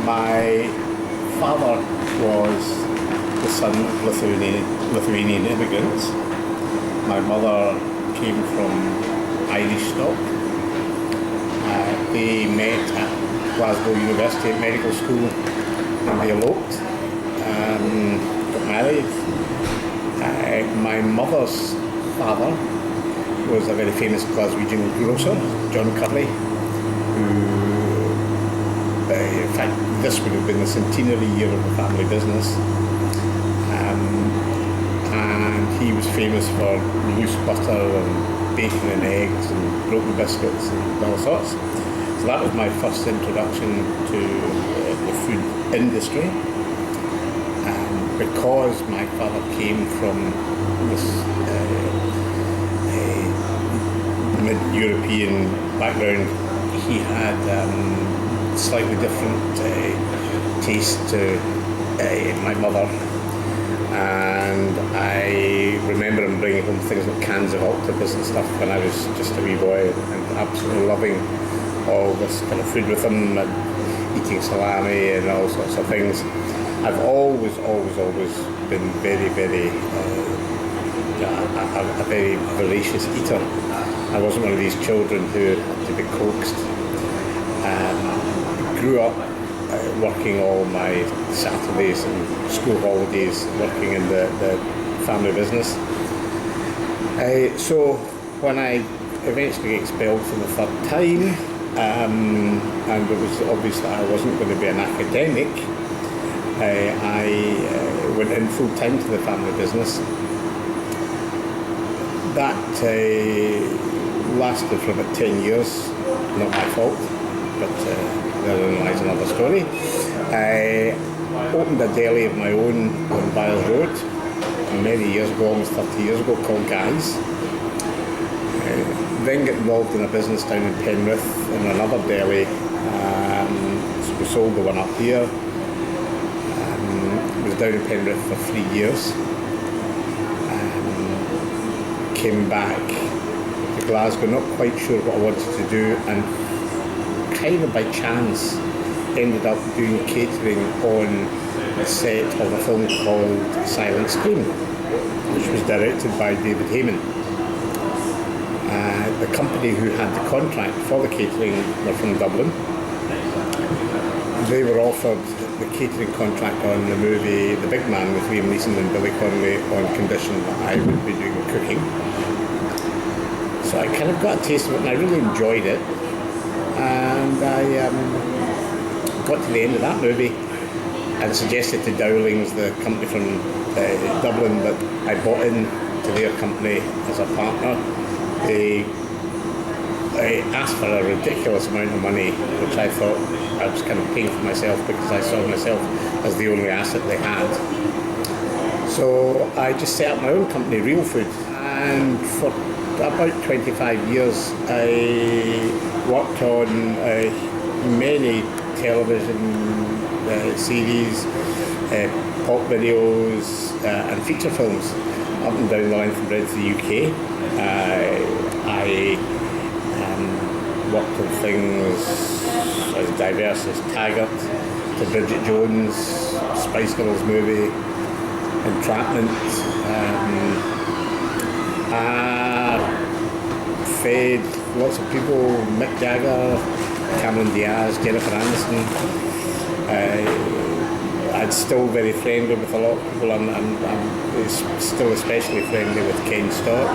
My father was the son of Lithuanian immigrants. My mother came from Irish stock. They met at Glasgow University Medical School and they eloped, got married. My mother's father was a very famous Glaswegian grocer, John Curley, who in fact, this would have been the centenary year of the family business, and he was famous for loose butter and bacon and eggs and broken biscuits and all sorts. So that was my first introduction to the food industry. Because my father came from this mid-European background, he had slightly different taste to my mother, and I remember him bringing home things like cans of octopus and stuff when I was just a wee boy, and absolutely loving all this kind of food with him, and eating salami and all sorts of things. I've always been very, very, a very voracious eater. I wasn't one of these children who had to be coaxed. Grew up working all my Saturdays and school holidays working in the family business. So when I eventually got expelled for the third time, and it was obvious that I wasn't going to be an academic, I went in full time to the family business. That lasted for about 10 years, not my fault, but therein lies another story. I opened a deli of my own on Byres Road many years ago, almost 30 years ago, called Guy's. Then got involved in a business down in Penrith in another deli. So we sold the one up here. Was down in Penrith for 3 years. Came back to Glasgow, not quite sure what I wanted to do, and kind of by chance ended up doing catering on a set of a film called Silent Scream, which was directed by David Heyman. The company who had the contract for the catering were from Dublin. They were offered the catering contract on the movie The Big Man with Liam Neeson and Billy Connolly on condition that I would be doing the cooking. So I kind of got a taste of it and I really enjoyed it. And I got to the end of that movie and suggested to Dowlings, the company from Dublin, that I bought in to their company as a partner. They asked for a ridiculous amount of money, which I thought I was kind of paying for myself because I saw myself as the only asset they had. So I just set up my own company, Real Food, and for about 25 years I worked on many television series, pop videos and feature films up and down the line from Red to the UK. I worked on things as diverse as Taggart to Bridget Jones, Spice Girls movie, Entrapment. Fed lots of people, Mick Jagger, Cameron Diaz, Jennifer Aniston. I'm still very friendly with a lot of people. I'm still especially friendly with Ken Stott.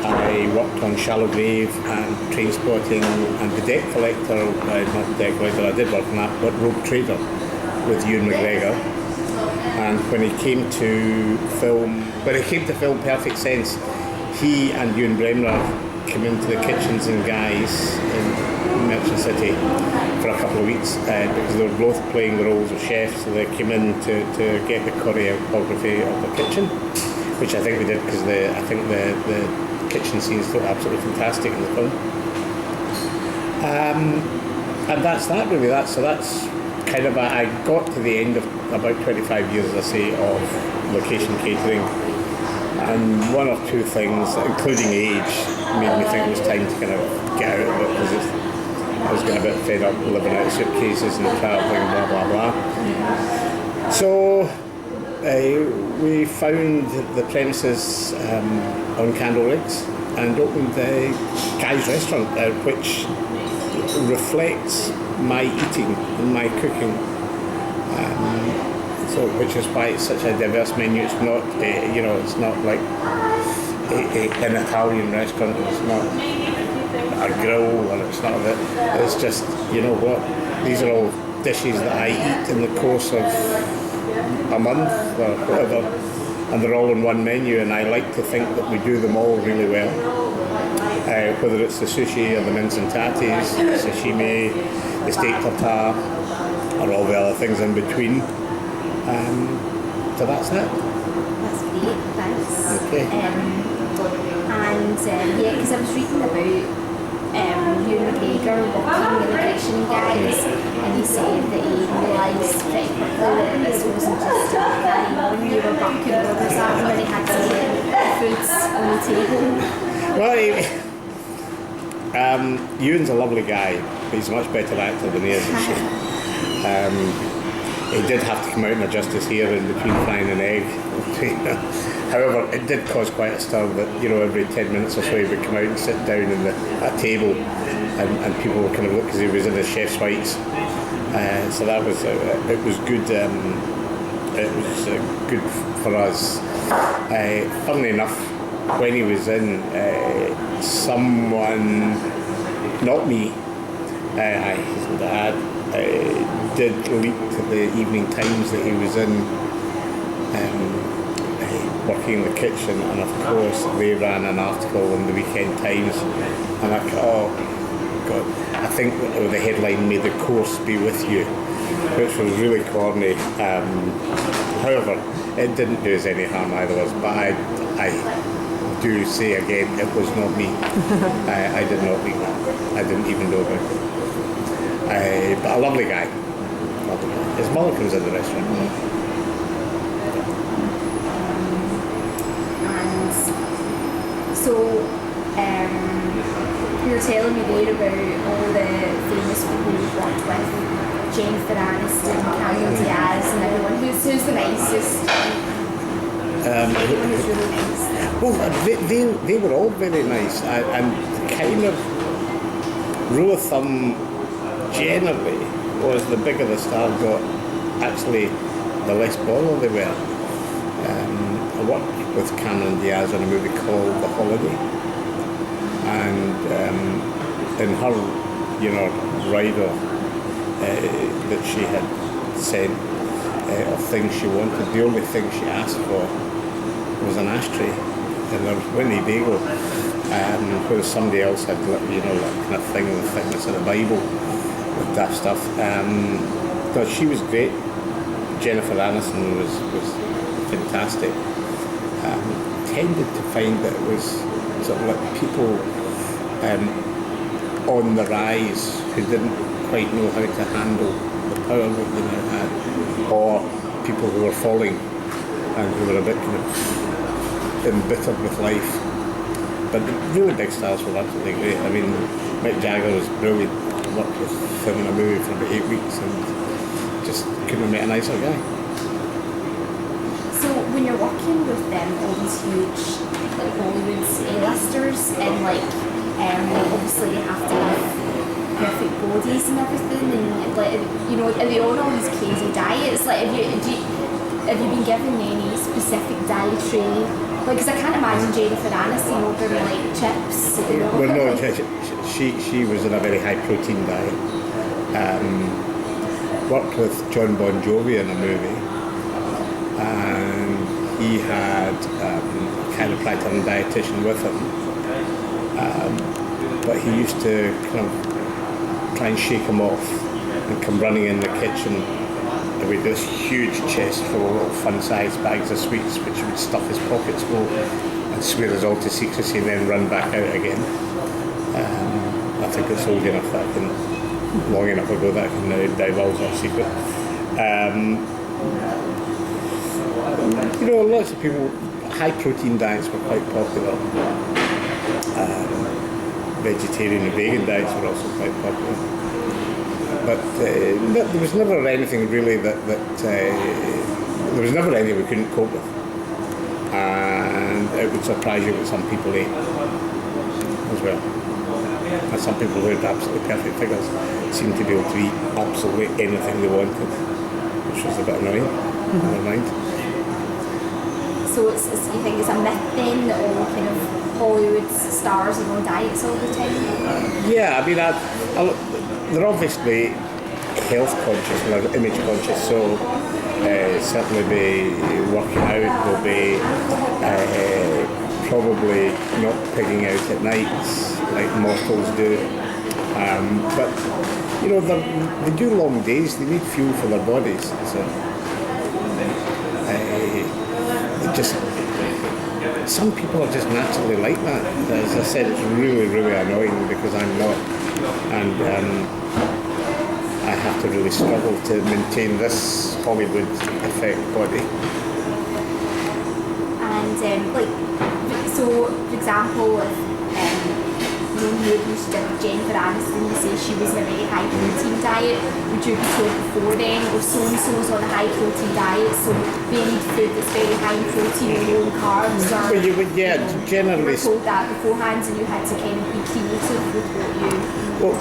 I worked on Shallow Grave and Trainspotting and The Debt Collector, not The Debt Collector, I did work on that, but Rogue Trader with Ewan McGregor. And when he came to film Perfect Sense, he and Ewan Bremner came into the kitchens and Guy's in Merchant City for a couple of weeks because they were both playing the roles of chefs, so they came in to get the choreography of the kitchen, which I think they did because I think the kitchen scenes look absolutely fantastic in the film. And that's that really. That's kind of I got to the end of about 25 years, as I say, of location catering, and one or two things, including age, made me think it was time to kind of get out of it because I was getting a bit fed up living out of suitcases and travelling, blah blah blah. So we found the premises on Candle Rigs and opened the Guy's Restaurant, which reflects my eating and my cooking. So, which is why it's such a diverse menu. It's not, it's not like an Italian restaurant. It's not a grill, and it's not that. It's just, you know what? These are all dishes that I eat in the course of a month or whatever, and they're all in one menu. And I like to think that we do them all really well. Whether it's the sushi or the mince and tatties, the sashimi, the steak tartare, or all the other things in between. So that's it. That's great, thanks. Okay. Because I was reading about Ewan McGregor working immigration guys, and he said that he realised pretty quickly that this wasn't just a carry on, you were bucking orders at him when he had to get the foods on the table. Well, Ewan's a lovely guy, but he's a much better actor than he is. He did have to come out and adjust his hair in between frying an egg. However, it did cause quite a stir that, every 10 minutes or so he would come out and sit down at a table, and people would kind of look because he was in his chef's whites. So that was, it was good. It was good for us. Funnily enough, when he was in, someone, not me, his dad, did leak to the Evening Times that he was in, working in the kitchen, and of course they ran an article in the Weekend Times, and I thought, oh God, I think the headline, "May the course be with you," which was really corny. However, it didn't do us any harm, either of us, but I do say again, it was not me. I did not leak that. I didn't even know about it. But a lovely guy. His mother comes in the restaurant. And so, you were telling me there about all the famous people you've worked with, Jennifer Aniston, Cameron Diaz, and everyone. Who's the nicest? Anyone who's really nice? Well, they were all very nice, and kind of rule of thumb generally was the bigger the star got, actually the less bother they were. I worked with Cameron Diaz on a movie called The Holiday, and in her rider that she had sent of things she wanted, the only thing she asked for was an ashtray in her Winnebago, whereas somebody else had that kind of thing, the thickness of the Bible with that stuff. But she was great. Jennifer Aniston was fantastic. Tended to find that it was sort of like people on the rise who didn't quite know how to handle the power that they now had, or people who were falling and who were a bit kind of embittered with life. But the really big stars were absolutely great. I mean, Mick Jagger was brilliant. I worked with him in a movie for about 8 weeks and just couldn't have met a nicer guy. So when you're working with all these huge Hollywood A-listers, and obviously they have to have perfect bodies and everything, and are they on all these crazy diets? Have you been given any specific dietary? Because I can't imagine Jennifer Aniston ordering chips. Well, no, she was in a very high protein diet. Worked with John Bon Jovi in a movie, and he had a chiropractor and dietitian with him, but he used to kind of try and shake him off and come running in the kitchen with this huge chest full of fun-sized bags of sweets, which would stuff his pockets full and swear us all to secrecy and then run back out again. I think it's old enough that I can, long enough ago that I can now divulge that secret. Lots of people, high protein diets were quite popular. vegetarian and vegan diets were also quite popular. But there was never anything really that there was never anything we couldn't cope with. And it would surprise you what some people ate as well. And some people who had absolutely perfect figures seemed to be able to eat absolutely anything they wanted, which was a bit annoying. Never mind. So you think it's a myth then that all kind of Hollywood stars are on diets all the time? Yeah, I mean, they're obviously health conscious and they're image conscious, so certainly be working out, they'll be probably not pigging out at nights like mortals do. But, you know, they do long days, they need fuel for their bodies. So, some people are just naturally like that. As I said, it's really, really annoying because I'm not, and I have to really struggle to maintain this Hollywood effect body. And so for example, if movies she did with Jennifer Aniston, you say she was on a very high protein diet, would you be told before then, or so and so's on a high protein diet, so they need food that's very high in protein and low in carbs? Or Well, you would, yeah, generally. You were told that beforehand, and you had to kind of be creative with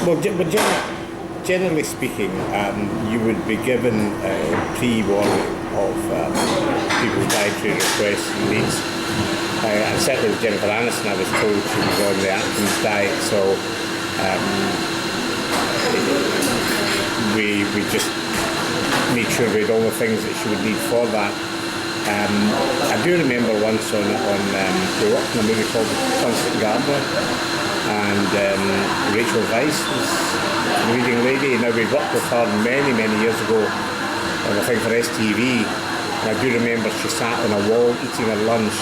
what you. Generally speaking, you would be given pre-warning of people's dietary requests and needs. And certainly with Jennifer Aniston, I was told she was on the Atkins diet, so we just made sure we had all the things that she would need for that. I do remember once we worked on a movie called Constant Gardener, and Rachel Weisz was the leading lady. Now, we worked with her many, many years ago on a thing for STV, and I do remember she sat on a wall eating her lunch.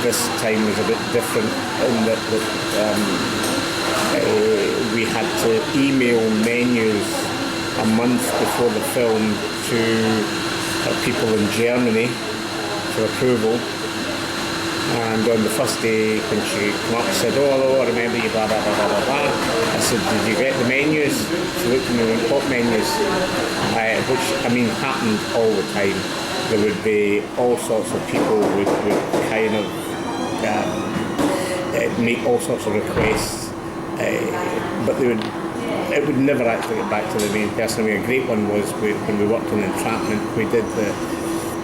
This time was a bit different in that we had to email menus a month before the film to people in Germany for approval. And on the first day when she came up and said, "Oh, hello, I remember you, blah, blah, blah, blah, blah, blah," I said, "Did you get the menus?" She looked at me and went, "What menus?" Which, I mean, happened all the time. There would be all sorts of people would kind of make all sorts of requests, but it would never actually get back to the main person. I mean, a great one was when we worked on Entrapment, we did the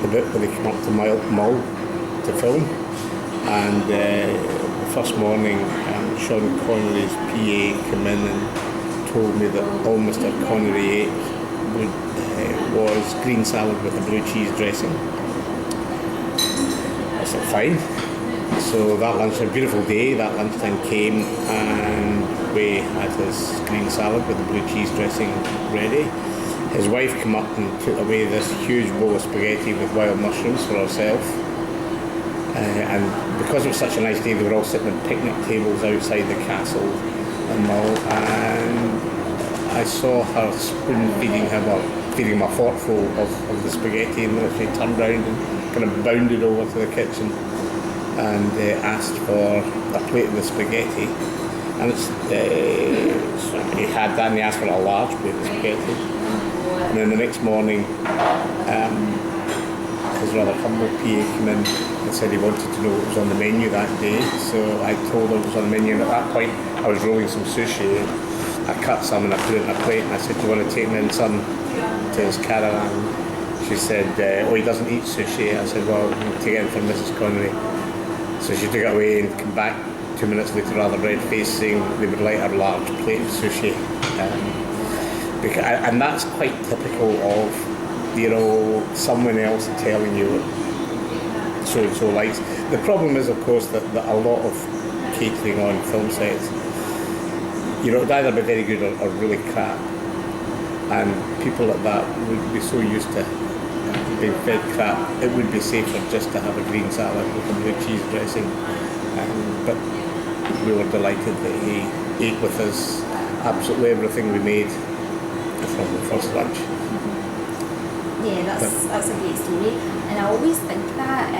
bit where they came up to Mull to film, and the first morning Sean Connery's PA came in and told me that all Mr. Connery ate was green salad with a blue cheese dressing. I said, fine. So that lunch, a beautiful day, that lunchtime came and we had his green salad with the blue cheese dressing ready. His wife came up and took away this huge bowl of spaghetti with wild mushrooms for herself. And because it was such a nice day, they were all sitting at picnic tables outside the castle and Mull, and I saw her spoon feeding him a forkful of the spaghetti, and literally turned around and kind of bounded over to the kitchen and asked for a plate of the spaghetti. And so he had that, and he asked for a large plate of spaghetti. And then the next morning, his rather humble PA came in and said he wanted to know what was on the menu that day. So I told him what was on the menu, and at that point I was rolling some sushi. I cut some and I put it in a plate, and I said, "Do you want to take me in some to his caravan?" She said, "Oh, he doesn't eat sushi." I said, "Well, we'll take it in for Mrs. Connery." So she took it away and came back 2 minutes later, rather red-faced, saying they would like a large plate of sushi. And that's quite typical of, you know, someone else telling you what so-and-so likes. The problem is, of course, that a lot of catering on film sets, you know, it'd either be very good or really crap. And people like that would be so used to being fed crap, it would be safer just to have a green salad with a blue cheese dressing. But we were delighted that he ate with us absolutely everything we made from the first lunch. Yeah, that's a great story. And I always think that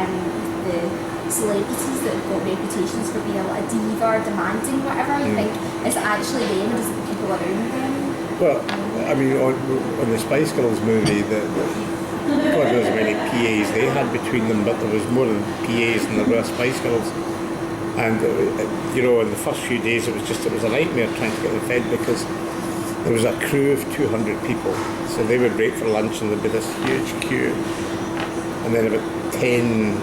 with the celebrities that have got reputations for being a lot of diva or demanding, whatever. You think is it actually them, or is it the people around them? Well, I mean, on the Spice Girls movie, God knows how many PAs they had between them, but there was more than PAs than there were Spice Girls. And you know, in the first few days, it was a nightmare trying to get them fed, because there was a crew of 200 people. So they would break for lunch, and there'd be this huge queue, and then about 10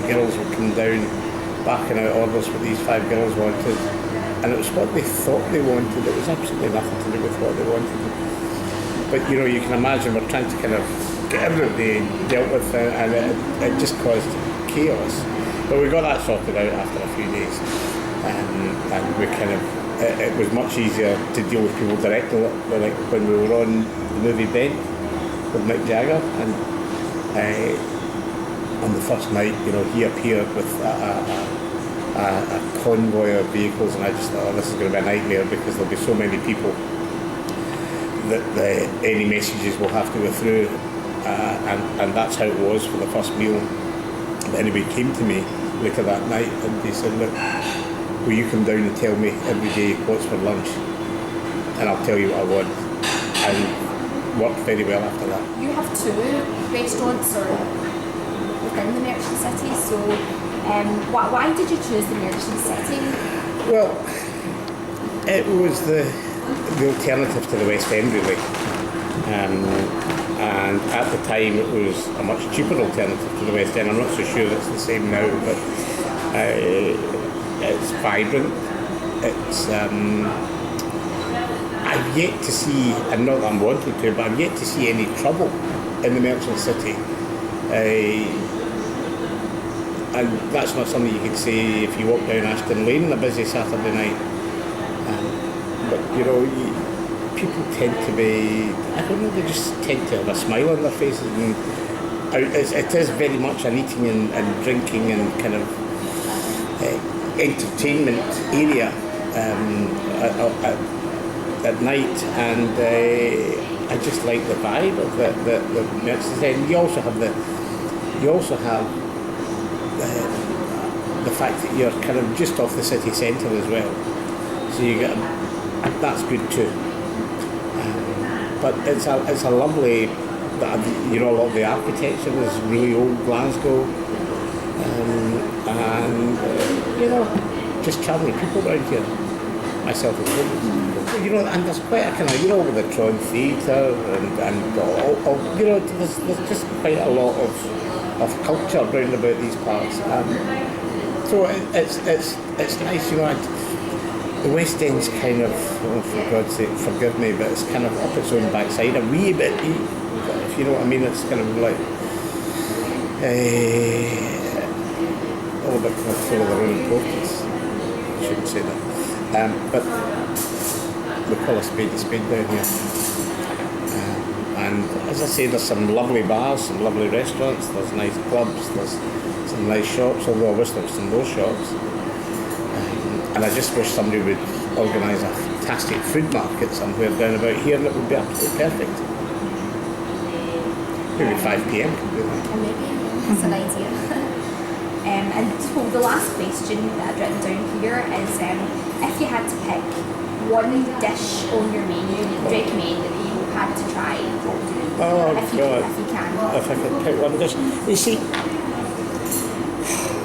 girls would come down, backing out orders what these 5 girls wanted. And it was what they thought they wanted. It was absolutely nothing to do with what they wanted. But you know, you can imagine we're trying to kind of get everybody dealt with, and it just caused chaos. But we got that sorted out after a few days, and we kind of, it was much easier to deal with people directly. Like when we were on the movie Bent with Mick Jagger, and on the first night, you know, he appeared with a convoy of vehicles, and I just thought, oh, this is going to be a nightmare, because there'll be so many people that any messages will have to go through, and that's how it was for the first meal. But anybody came to me later that night, and they said, look, will you come down and tell me every day what's for lunch, and I'll tell you what I want, and worked very well after that. You have 2 restaurants or within the Merchant City, so why did you choose the Merchant City? Well, it was the alternative to the West End, really. And at the time it was a much cheaper alternative to the West End. I'm not so sure it's the same now, but it's vibrant. It's I've yet to see, and not that I'm wanting to, but I've yet to see any trouble in the Merchant City. And that's not something you could say if you walk down Ashton Lane on a busy Saturday night. But you know, people tend to be, I don't know, they just tend to have a smile on their faces, and it is very much an eating and drinking and kind of entertainment area at night, and I just like the vibe of the Merchant End. You also have the fact that you're kind of just off the city centre as well, so you get that's good too. But it's a lovely, you know, a lot of the architecture is really old Glasgow, and you know, just charming people around here, myself included. You know, and there's quite a kind of, you know, with the Tron Theatre and all, you know, there's just quite a lot of culture round about these parts. So it's nice, you know. The West End's kind of, oh, for God's sake, forgive me, but it's kind of up its own backside a wee bit, if you know what I mean. It's kind of like all a bit kind of full of their own importance. I shouldn't say that. But we call a spade down here. And as I say, there's some lovely bars, some lovely restaurants, there's nice clubs, there's some nice shops, although I wish there was some more shops. And I just wish somebody would organise a fantastic food market somewhere down about here that would be absolutely perfect. Maybe 5 p.m. could do that. Or maybe, that's an idea. And so the last question that I've written down here is, if you had to pick one dish on your menu that you recommend that you had to try, what would it be? Oh, if you can. If I could pick one dish. You see,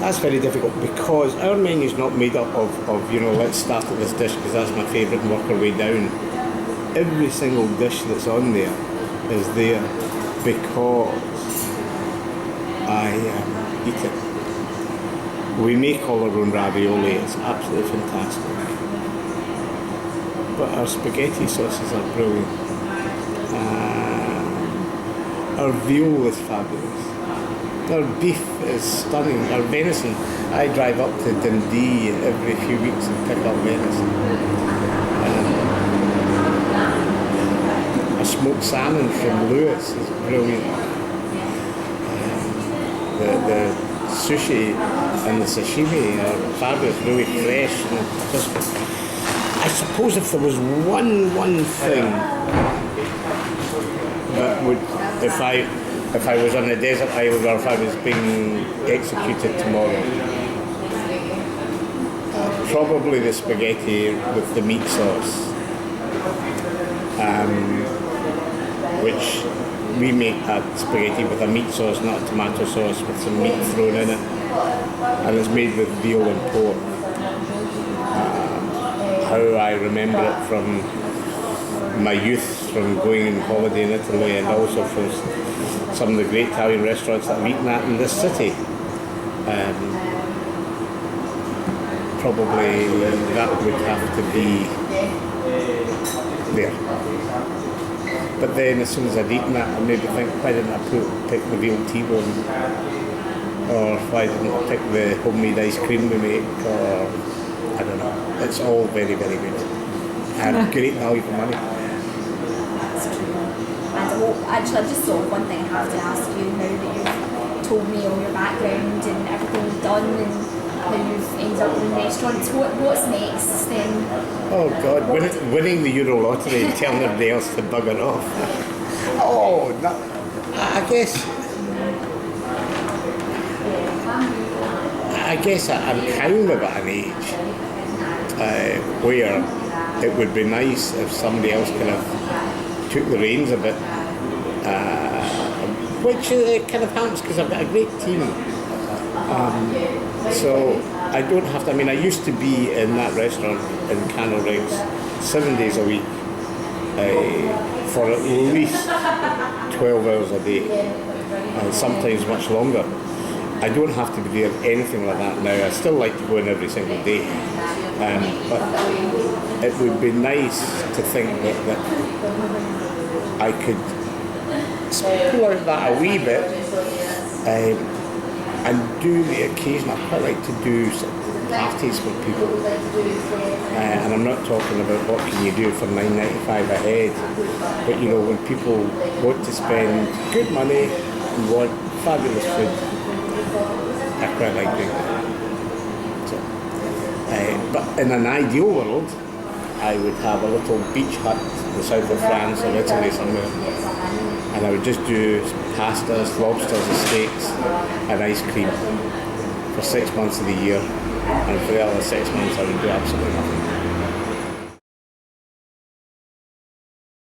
that's very difficult, because our menu's not made up of you know, let's start at this dish because that's my favourite and work our way down. Every single dish that's on there is there because I eat it. We make all our own ravioli, it's absolutely fantastic. But our spaghetti sauces are brilliant. Our veal is fabulous. Our beef is stunning. Our venison, I drive up to Dundee every few weeks and pick up venison. A smoked salmon from Lewis is brilliant. The sushi and the sashimi are fabulous, really fresh. And just, I suppose if there was one thing that would, if I if I was on a desert island or if I was being executed tomorrow. Probably the spaghetti with the meat sauce, which we make that spaghetti with a meat sauce, not a tomato sauce, with some meat thrown in it, and it's made with veal and pork. How I remember it from my youth, from going on holiday in Italy, and also from some of the great Italian restaurants that I've eaten at in this city. Probably that would have to be there. But then as soon as I'd eaten that, I maybe think, why didn't I pick the veal T-bone? Or why didn't I pick the homemade ice cream we make? Or, I don't know. It's all very, very good. And great value for money. That's true. And actually, I just thought one thing I have to ask you now that you've told me all your background and everything you've done and how you've ended up in restaurants. What's next then? Oh God, winning the Euro lottery and telling everybody else to bugger off. Oh, no, I guess I'm kind of at an age where it would be nice if somebody else kind of took the reins a bit, which kind of helps because I've got a great team. So I don't have to, I used to be in that restaurant in Canal Rigs 7 days a week for at least 12 hours a day, and sometimes much longer. I don't have to be doing anything like that now. I still like to go in every single day. But it would be nice to think that I could pull out that a wee bit and do the occasion. I quite like to do parties with people. And I'm not talking about what can you do for $9.95 a head, but when people want to spend good money and want fabulous food, I quite like doing that. So, but in an ideal world, I would have a little beach hut in the south of France or Italy somewhere, and I would just do pastas, lobsters, and steaks, and ice cream for 6 months of the year, and for the other 6 months I would do absolutely nothing.